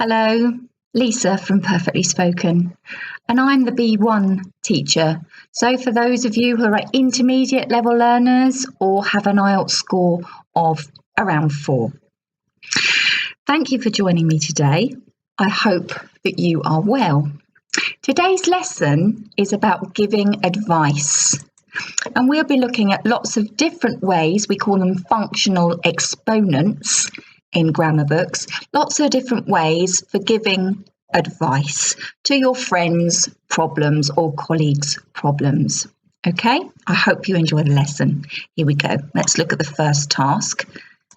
Hello, Lisa from Perfectly Spoken, and I'm the B1 teacher. So for those of you who are intermediate level learners or have an IELTS score of around 4. Thank you for joining me today. I hope that you are well. Today's lesson is about giving advice, and we'll be looking at lots of different ways. We call them functional exponents in grammar books, lots of different ways for giving advice to your friends' problems or colleagues' problems. Okay, I hope you enjoy the lesson. Here we go. Let's look at the first task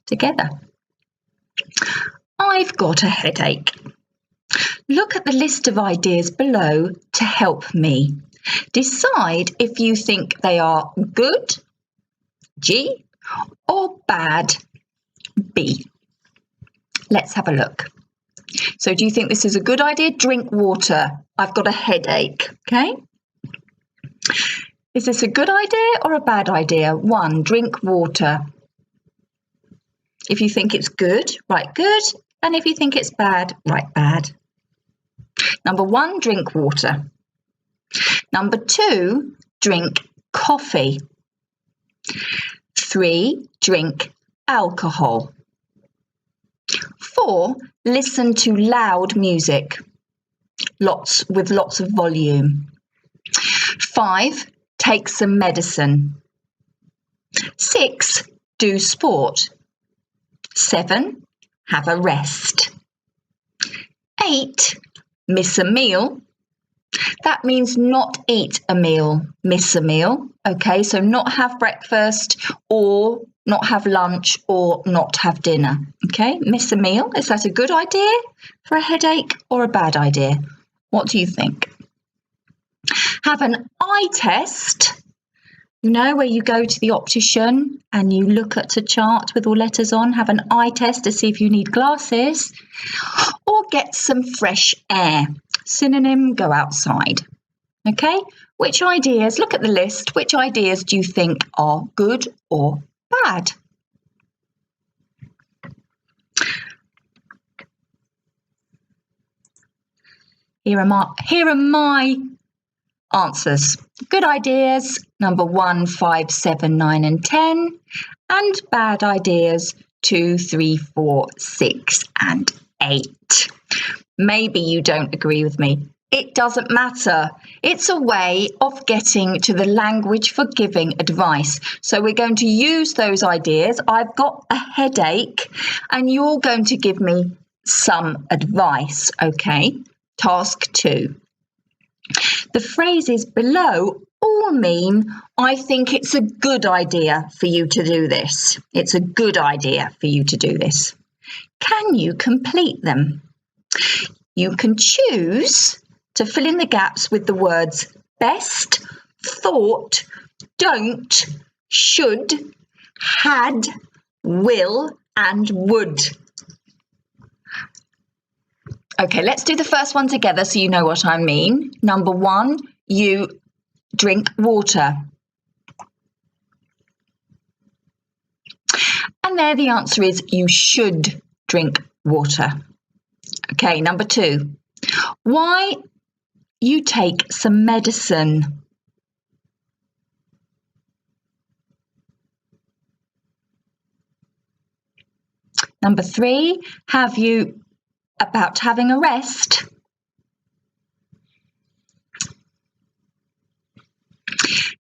together. I've got a headache. Look at the list of ideas below to help me. Decide if you think they are good, G, or bad, B. Let's have a look. So do you think this is a good idea? Drink water. I've got a headache. Okay. Is this a good idea or a bad idea? 1, drink water. If you think it's good, write good. And if you think it's bad, write bad. Number 1, drink water. Number 2, drink coffee. 3, drink alcohol. 4, listen to loud music, with lots of volume. 5, take some medicine. 6, do sport. 7, have a rest. 8, miss a meal. That means not eat a meal, miss a meal. Okay, so not have breakfast or not have lunch or not have dinner. Okay, miss a meal. Is that a good idea for a headache or a bad idea? What do you think? Have an eye test. You know, where you go to the optician and you look at a chart with all letters on. Have an eye test to see if you need glasses. Or get some fresh air. Synonym, go outside. Okay, which ideas, look at the list, which ideas do you think are good or bad? Here are my answers. Good ideas, number 1, 5, 7, 9 and 10. And bad ideas, 2, 3, 4, 6 and 8. Maybe you don't agree with me. It doesn't matter. It's a way of getting to the language for giving advice. So we're going to use those ideas. I've got a headache and you're going to give me some advice, okay? Task 2. The phrases below all mean, I think it's a good idea for you to do this. It's a good idea for you to do this. Can you complete them? You can choose to fill in the gaps with the words best, thought, don't, should, had, will, and would. Okay, let's do the first one together so you know what I mean. Number 1, you drink water. And there the answer is you should drink water. Okay, number 2, why you take some medicine. Number 3, have you about having a rest.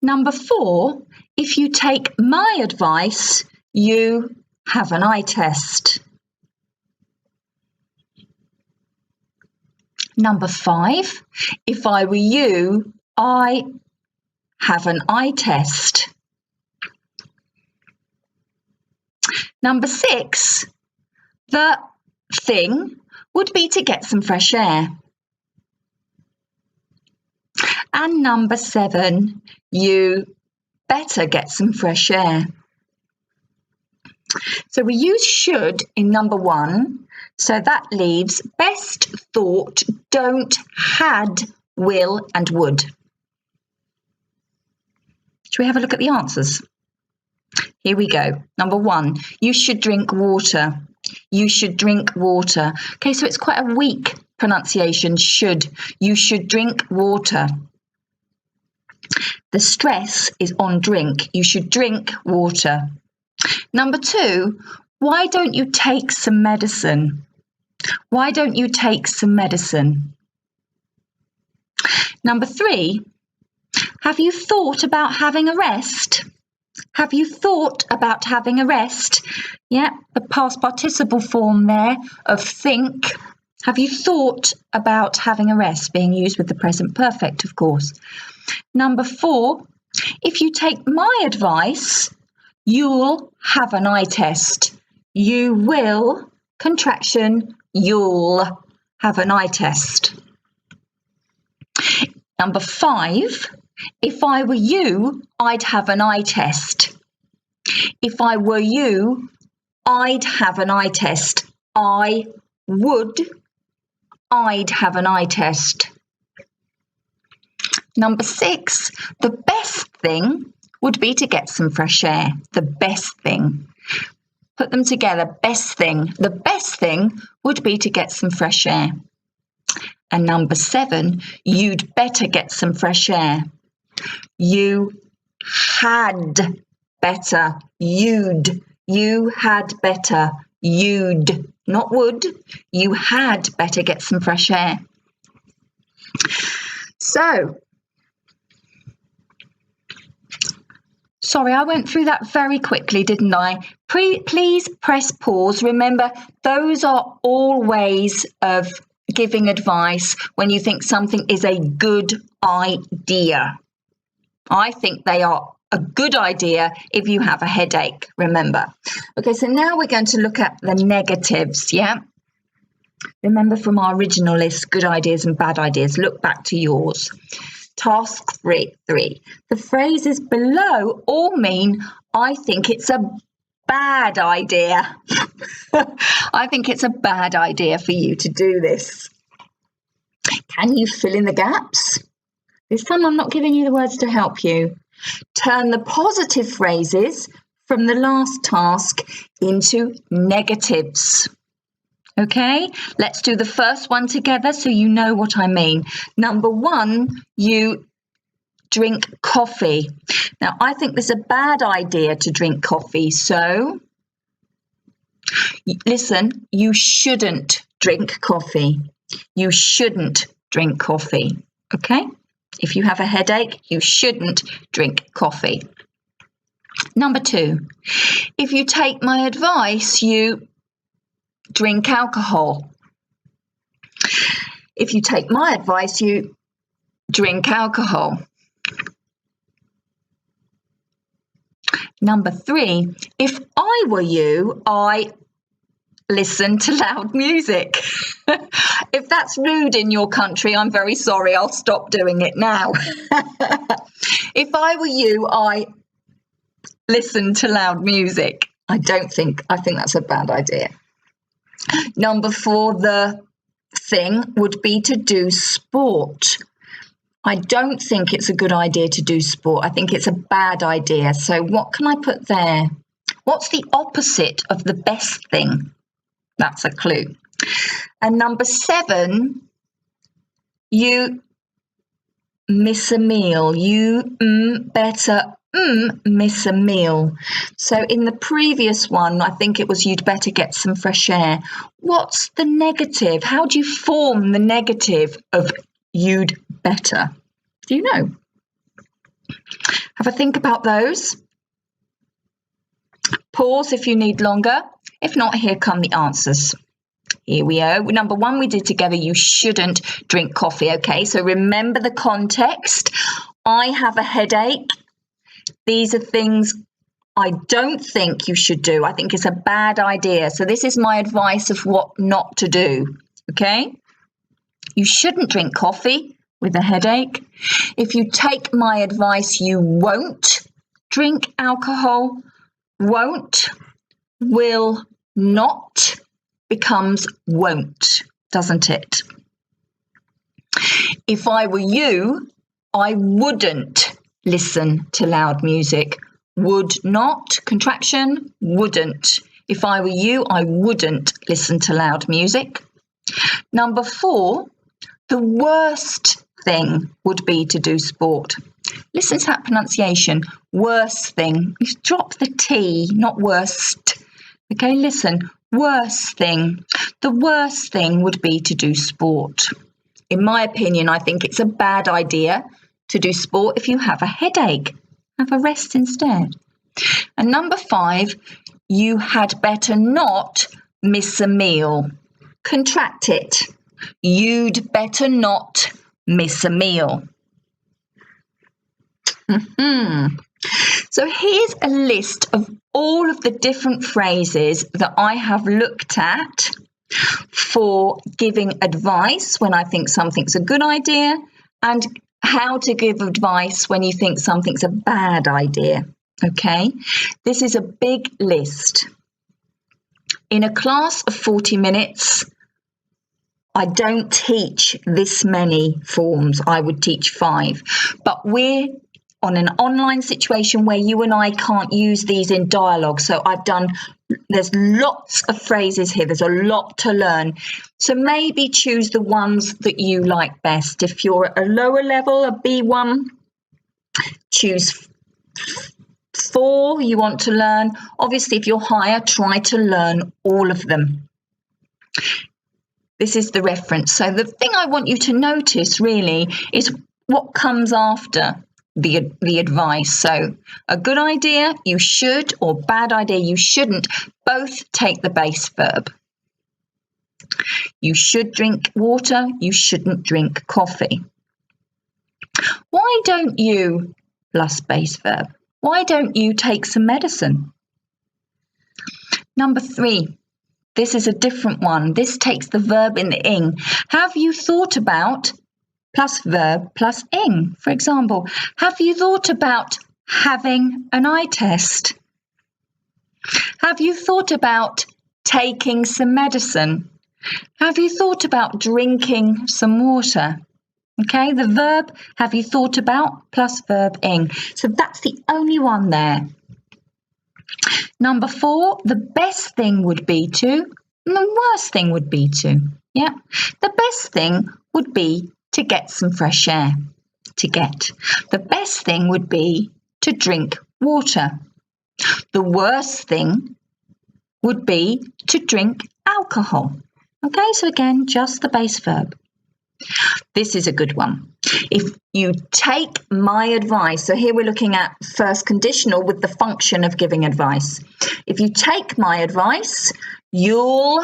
Number 4, if you take my advice, you have an eye test. Number 5, if I were you, I have an eye test. Number 6, the thing would be to get some fresh air. And number 7, you better get some fresh air. So we use should in number 1. So that leaves best, thought, don't, had, will, and would. Should we have a look at the answers? Here we go. Number 1, you should drink water. You should drink water. Okay, so it's quite a weak pronunciation, should. You should drink water. The stress is on drink. You should drink water. Number 2, why don't you take some medicine? Why don't you take some medicine? Number 3, have you thought about having a rest? Have you thought about having a rest? Yeah, the past participle form there of think. Have you thought about having a rest? Being used with the present perfect, of course. Number 4, if you take my advice, you'll have an eye test. You will, contraction, you'll have an eye test. Number 5, if I were you, I'd have an eye test. If I were you, I'd have an eye test. I would, I'd have an eye test. Number 6, the best thing would be to get some fresh air. The best thing. Put them together, best thing. The best thing would be to get some fresh air. And number 7, you'd better get some fresh air. You had better. You'd. You had better. You'd. Not would. You had better get some fresh air. So, sorry, I went through that very quickly, didn't I? Please press pause. Remember, those are all ways of giving advice when you think something is a good idea. I think they are a good idea if you have a headache, remember. Okay, so now we're going to look at the negatives, yeah? Remember from our original list, good ideas and bad ideas. Look back to yours. Task 3. The phrases below all mean, I think it's a bad idea. I think it's a bad idea for you to do this. Can you fill in the gaps? This time I'm not giving you the words to help you. Turn the positive phrases from the last task into negatives. Okay, let's do the first one together so you know what I mean. Number 1, you drink coffee. Now, I think this is a bad idea to drink coffee, so listen, you shouldn't drink coffee. You shouldn't drink coffee, okay? If you have a headache, you shouldn't drink coffee. Number 2, if you take my advice, you drink alcohol. If you take my advice, you drink alcohol. Number 3, if I were you, I listen to loud music. If that's rude in your country, I'm very sorry. I'll stop doing it now. If I were you, I listen to loud music. I think that's a bad idea. Number 4, the thing would be to do sport. I don't think it's a good idea to do sport. I think it's a bad idea. So what can I put there? What's the opposite of the best thing? That's a clue. And number 7, you miss a meal. You better miss a meal. So in the previous one, I think it was you'd better get some fresh air. What's the negative? How do you form the negative of you'd better? Do you know? Have a think about those. Pause if you need longer. If not, here come the answers. Here we are. Number 1 we did together, you shouldn't drink coffee. Okay, so remember the context. I have a headache. These are things I don't think you should do. I think it's a bad idea. So this is my advice of what not to do. Okay? You shouldn't drink coffee with a headache. If you take my advice, you won't drink alcohol. Won't, will not becomes won't, doesn't it? If I were you, I wouldn't listen to loud music. Would not, contraction, wouldn't. If I were you, I wouldn't listen to loud music. Number 4, the worst thing would be to do sport. Listen to that pronunciation, worst thing. You drop the T, not worst. Okay, listen, worst thing. The worst thing would be to do sport. In my opinion, I think it's a bad idea to do sport if you have a headache. Have a rest instead. And number 5, you had better not miss a meal. Contract it. You'd better not miss a meal. So here's a list of all of the different phrases that I have looked at for giving advice when I think something's a good idea and how to give advice when you think something's a bad idea. Okay, this is a big list. In a class of 40 minutes, I don't teach this many forms. I would teach 5, but we're on an online situation where you and I can't use these in dialogue. So there's lots of phrases here. There's a lot to learn. So maybe choose the ones that you like best. If you're at a lower level, a B1, choose 4 you want to learn. Obviously, if you're higher, try to learn all of them. This is the reference. So the thing I want you to notice really is what comes after the advice. So a good idea, you should, or bad idea, you shouldn't, both take the base verb. You should drink water, you shouldn't drink coffee. Why don't you plus base verb? Why don't you take some medicine? Number 3, this is a different one. This takes the verb in the ing. Have you thought about plus verb plus ing? For example, have you thought about having an eye test? Have you thought about taking some medicine? Have you thought about drinking some water? Okay, the verb have you thought about plus verb ing. So that's the only one there. Number 4, the best thing would be to, and the worst thing would be to. Yeah, the best thing would be to get some fresh air. The best thing would be to drink water. The worst thing would be to drink alcohol. Okay, so again, just the base verb. This is a good one. If you take my advice, so here we're looking at first conditional with the function of giving advice. If you take my advice, you'll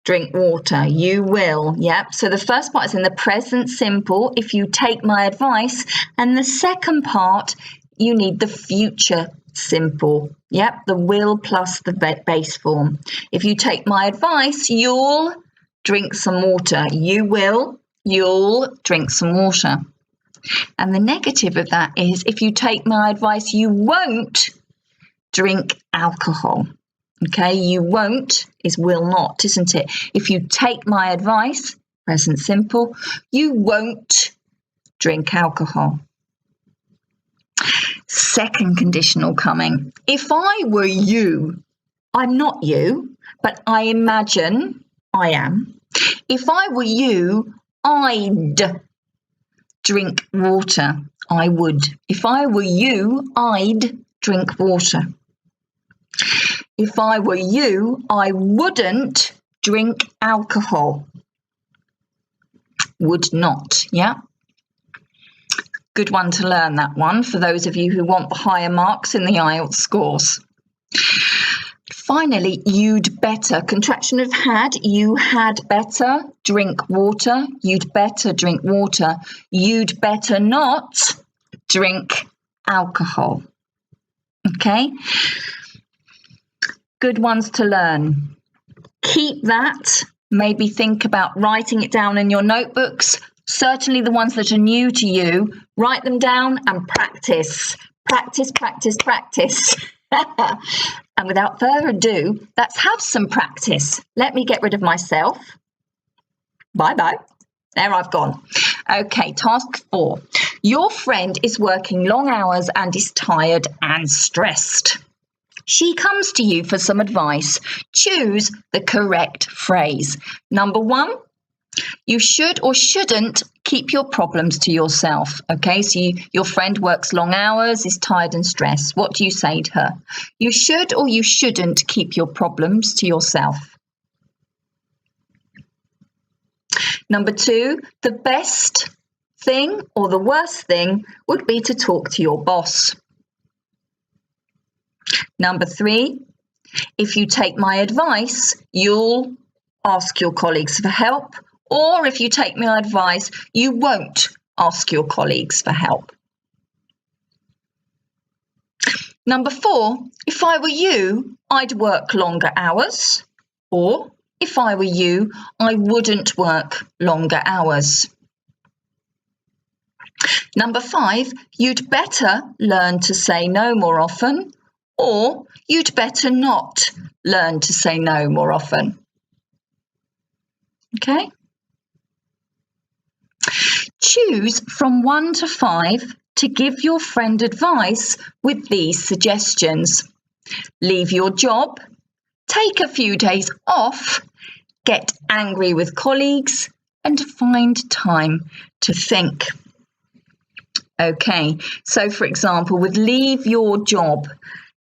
drink water. You will. Yep. So the first part is in the present simple. If you take my advice, and the second part, you need the future simple. Yep. The will plus the base form. If you take my advice, you'll drink some water. You will. You'll drink some water. And the negative of that is if you take my advice, you won't drink alcohol. Okay, you won't is will not, isn't it? If you take my advice, present simple, you won't drink alcohol. Second conditional coming. If I were you, I'm not you, but I imagine I am. If I were you, I'd drink water. I would. If I were you, I'd drink water. If I were you, I wouldn't drink alcohol. Would not, yeah? Good one to learn, that one, for those of you who want the higher marks in the IELTS scores. Finally, you'd better, contraction of had, you had better drink water, you'd better drink water, you'd better not drink alcohol. Okay? Good ones to learn. Keep that. Maybe think about writing it down in your notebooks. Certainly the ones that are new to you, write them down and practice. Practice, practice, practice. And without further ado, let's have some practice. Let me get rid of myself. Bye-bye. There I've gone. Okay, task 4. Your friend is working long hours and is tired and stressed. she comes to you for some advice, choose the correct phrase. Number 1, you should or shouldn't keep your problems to yourself. Okay, so your friend works long hours, is tired and stressed. What do you say to her? You should or you shouldn't keep your problems to yourself. Number 2, the best thing or the worst thing would be to talk to your boss. Number 3, if you take my advice, you'll ask your colleagues for help, or if you take my advice, you won't ask your colleagues for help. Number 4, if I were you, I'd work longer hours, or if I were you, I wouldn't work longer hours. Number 5, you'd better learn to say no more often, or you'd better not learn to say no more often. Okay? Choose from 1 to 5 to give your friend advice with these suggestions. Leave your job, take a few days off, get angry with colleagues, and find time to think. Okay, so for example, with leave your job,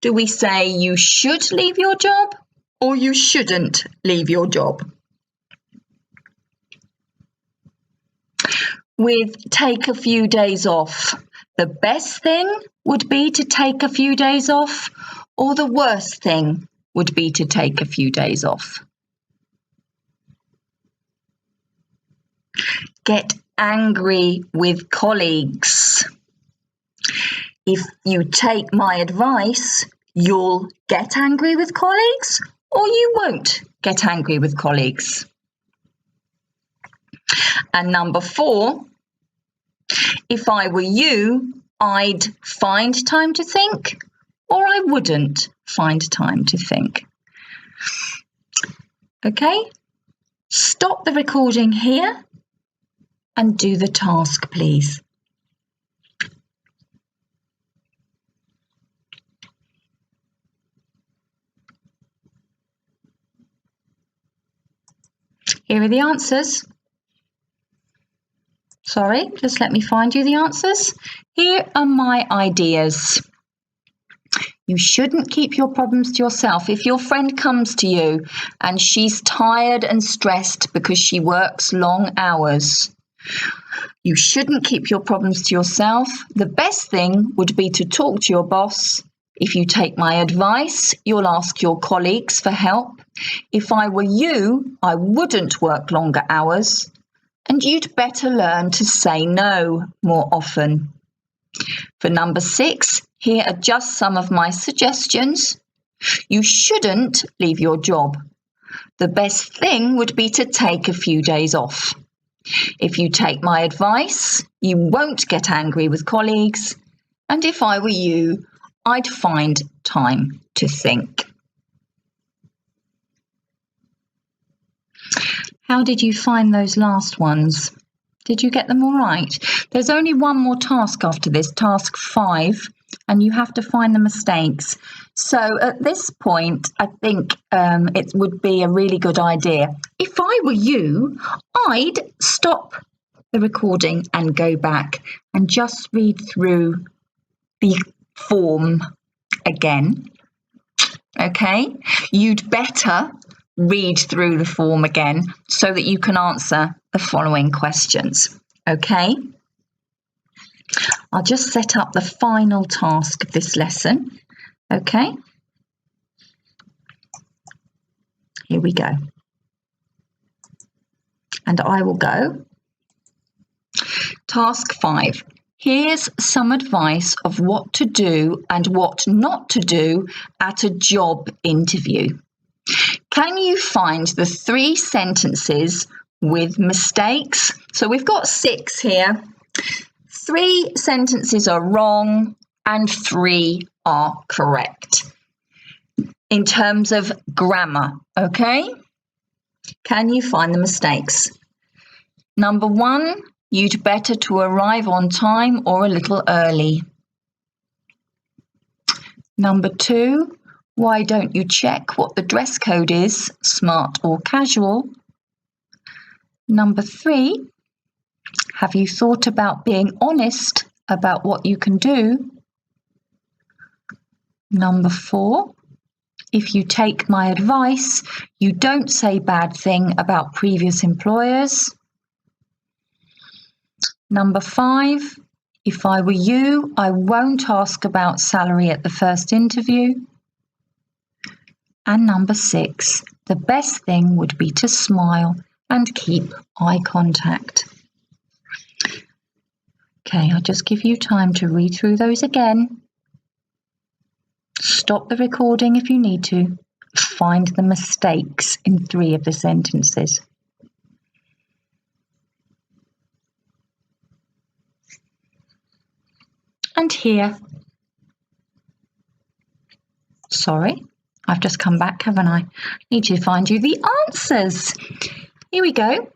do we say you should leave your job or you shouldn't leave your job? With take a few days off, the best thing would be to take a few days off, or the worst thing would be to take a few days off. Get angry with colleagues. If you take my advice, you'll get angry with colleagues, or you won't get angry with colleagues. And number 4, if I were you, I'd find time to think, or I wouldn't find time to think. Okay, stop the recording here and do the task, please. Here are the answers. Sorry, just let me find you the answers. Here are my ideas. You shouldn't keep your problems to yourself. If your friend comes to you and she's tired and stressed because she works long hours, you shouldn't keep your problems to yourself. The best thing would be to talk to your boss. If you take my advice, you'll ask your colleagues for help. If I were you, I wouldn't work longer hours. And you'd better learn to say no more often. For number 6, here are just some of my suggestions. You shouldn't leave your job. The best thing would be to take a few days off. If you take my advice, you won't get angry with colleagues. And if I were you, I'd find time to think. How did you find those last ones? Did you get them all right? There's only one more task after this, task 5, and you have to find the mistakes. So at this point, I think it would be a really good idea. If I were you, I'd stop the recording and go back and just read through the form again. Okay? You'd better read through the form again so that you can answer the following questions. Okay? I'll just set up the final task of this lesson. Okay? Here we go. And I will go. Task 5. Here's some advice of what to do and what not to do at a job interview. Can you find the 3 sentences with mistakes? So we've got 6 here. 3 sentences are wrong and 3 are correct in terms of grammar, okay? Can you find the mistakes? Number 1, you'd better to arrive on time or a little early. Number 2, Why don't you check what the dress code is, smart or casual? Number 3, have you thought about being honest about what you can do? Number 4, if you take my advice, you don't say bad thing about previous employers. Number 5, if I were you, I won't ask about salary at the first interview. And number 6, the best thing would be to smile and keep eye contact. Okay, I'll just give you time to read through those again. Stop the recording if you need to. Find the mistakes in 3 of the sentences. And here. Sorry, I've just come back, haven't I? Need to find you the answers. Here we go.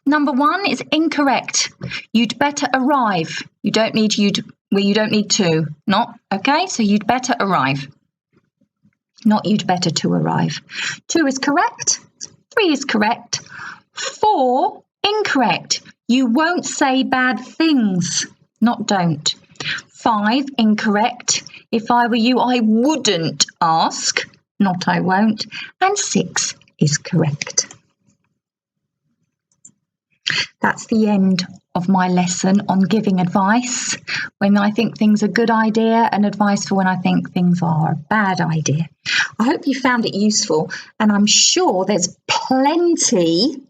Number 1 is incorrect. You'd better arrive. You don't need to. Not, okay? So you'd better arrive. Not you'd better to arrive. 2 is correct. 3 is correct. 4, incorrect. You won't say bad things. Not don't. 5, incorrect. If I were you, I wouldn't ask. Not I won't. And 6 is correct. That's the end of my lesson on giving advice when I think things are a good idea and advice for when I think things are a bad idea. I hope you found it useful, and I'm sure there's plenty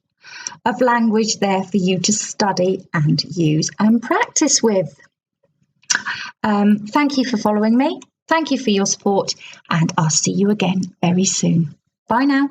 of language there for you to study and use and practice with. Thank you for following me. Thank you for your support, and I'll see you again very soon. Bye now.